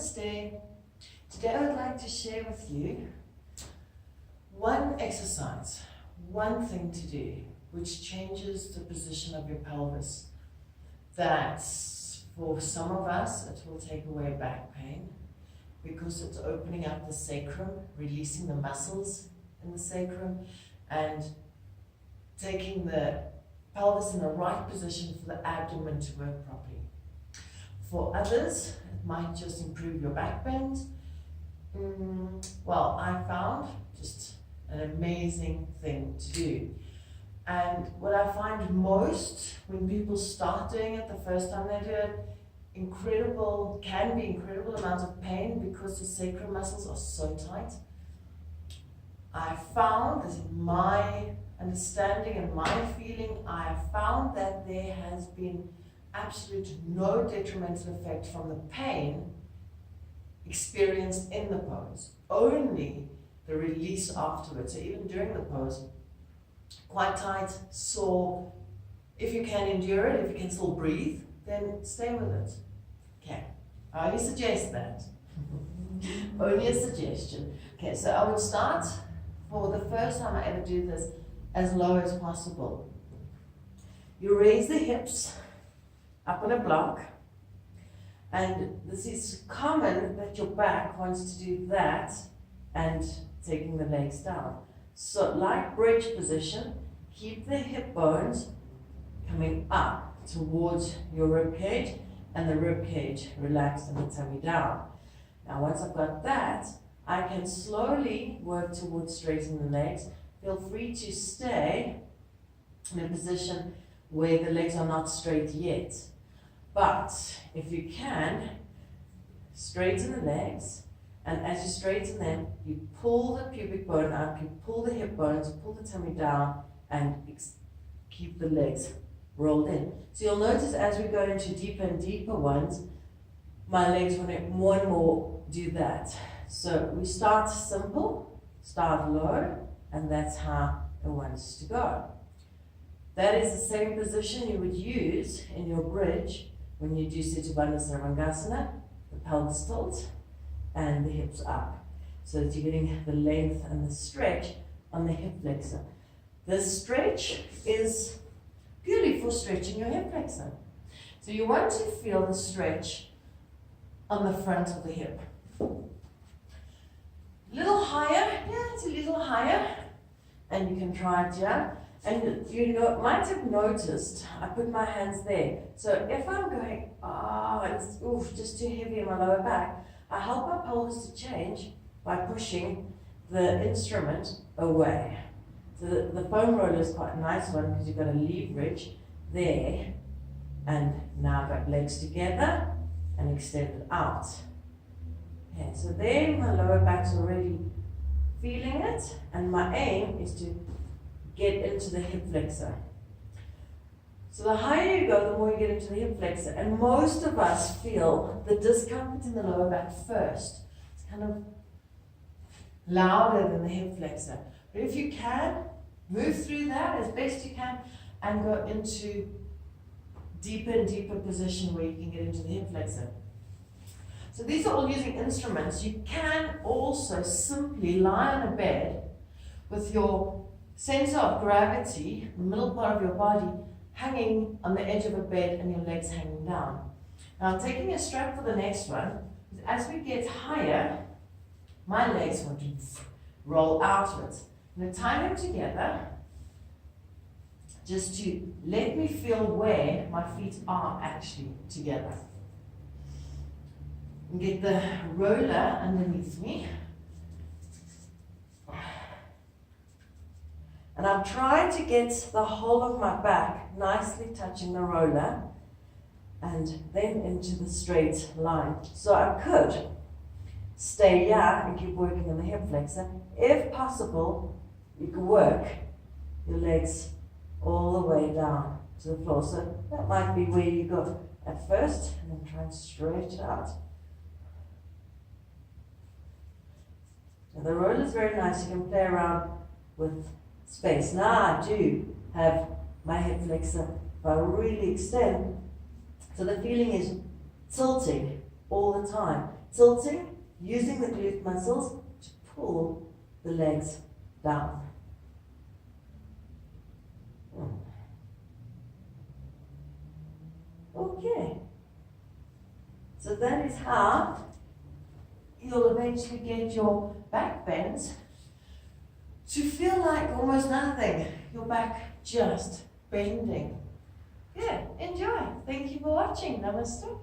Namaste. Today I would like to share with you one exercise, one thing to do, which changes the position of your pelvis. That for some of us, it will take away back pain because it's opening up the sacrum, releasing the muscles in the sacrum, and taking the pelvis in the right position for the abdomen to work properly. For others, it might just improve your back bend. Well, I found just an amazing thing to do. And what I find most when people start doing it the first time they do it, can be incredible amounts of pain because the sacral muscles are so tight. I found, this is my understanding and my feeling, I have found that there has been absolute no detrimental effect from the pain experienced in the pose, only the release afterwards. So even during the pose, quite tight, sore. If you can endure it, if you can still breathe, then stay with it. Okay, I only suggest that. Only a suggestion. Okay, so I would start, for the first time I ever do this, as low as possible. You raise the hips up on a block, and this is common that your back wants to do that and taking the legs down. So like bridge position, keep the hip bones coming up towards your rib cage and the rib cage relaxed and the tummy down. Now once I've got that, I can slowly work towards straightening the legs. Feel free to stay in a position where the legs are not straight yet. But if you can, straighten the legs, and as you straighten them, you pull the pubic bone up, you pull the hip bones, pull the tummy down, and keep the legs rolled in. So you'll notice as we go into deeper and deeper ones, my legs want to more and more do that. So we start simple, start low, and that's how it wants to go. That is the same position you would use in your bridge when you do Setabandha Sarvangasana, the pelvis tilt and the hips up, so that you're getting the length and the stretch on the hip flexor. This stretch is purely for stretching your hip flexor. So you want to feel the stretch on the front of the hip. A little higher, yeah, it's a little higher, and you can try it here. And you might have noticed, I put my hands there. So if I'm going, it's just too heavy in my lower back, I help my pelvis to change by pushing the instrument away. So the foam roller is quite a nice one because you've got a leverage there, and now I've got legs together and extended out. Okay, so there my lower back's already feeling it, and my aim is to get into the hip flexor. So the higher you go, the more you get into the hip flexor. And most of us feel the discomfort in the lower back first. It's kind of louder than the hip flexor. But if you can, move through that as best you can and go into deeper and deeper position where you can get into the hip flexor. So these are all using instruments. You can also simply lie on a bed with your center of gravity, the middle part of your body, hanging on the edge of a bed and your legs hanging down. Now taking a strap for the next one, as we get higher, my legs want to roll outwards. I'm going to tie them together just to let me feel where my feet are actually together. And get the roller underneath me. And I'm trying to get the whole of my back nicely touching the roller and then into the straight line. So I could stay here and keep working on the hip flexor. If possible, you can work your legs all the way down to the floor. So that might be where you go at first, and then try and stretch it out. Now the roller is very nice. You can play around with space. Now I do have my hip flexor, if I really extend, so the feeling is tilting all the time. Tilting, using the glute muscles to pull the legs down. Okay. So that is how you'll eventually get your back bends to feel like almost nothing. Your back just bending. Good. Enjoy. Thank you for watching. Namaste.